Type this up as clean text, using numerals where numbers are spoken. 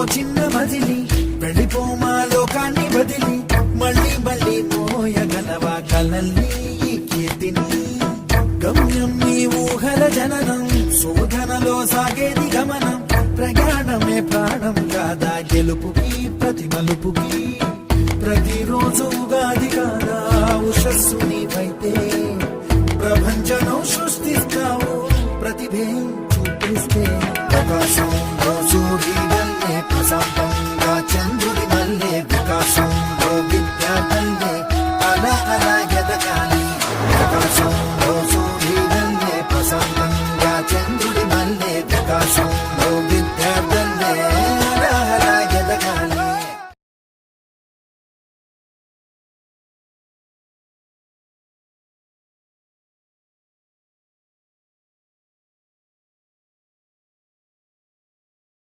చిన్న మదిలి వెళ్ళిపోమా లోకాన్ని వదిలి మళ్ళీ మళ్ళీ మోయగలవా కలల్ని ఈ కీర్తిని గమ్యం నీ ఊహల జననం శోధనలో సాగేది గమనం ప్రయాణమే ప్రాణం కాదా గెలుపుకి ప్రతి మలుపుకి ప్రతిరోజు ఉగాది కాదా ఉషస్సు నీవైతే ప్రపంచనం సృష్టిస్తావు ప్రతిభే చూపిస్తే ప్రకాశం రోజు ప్రశాంతం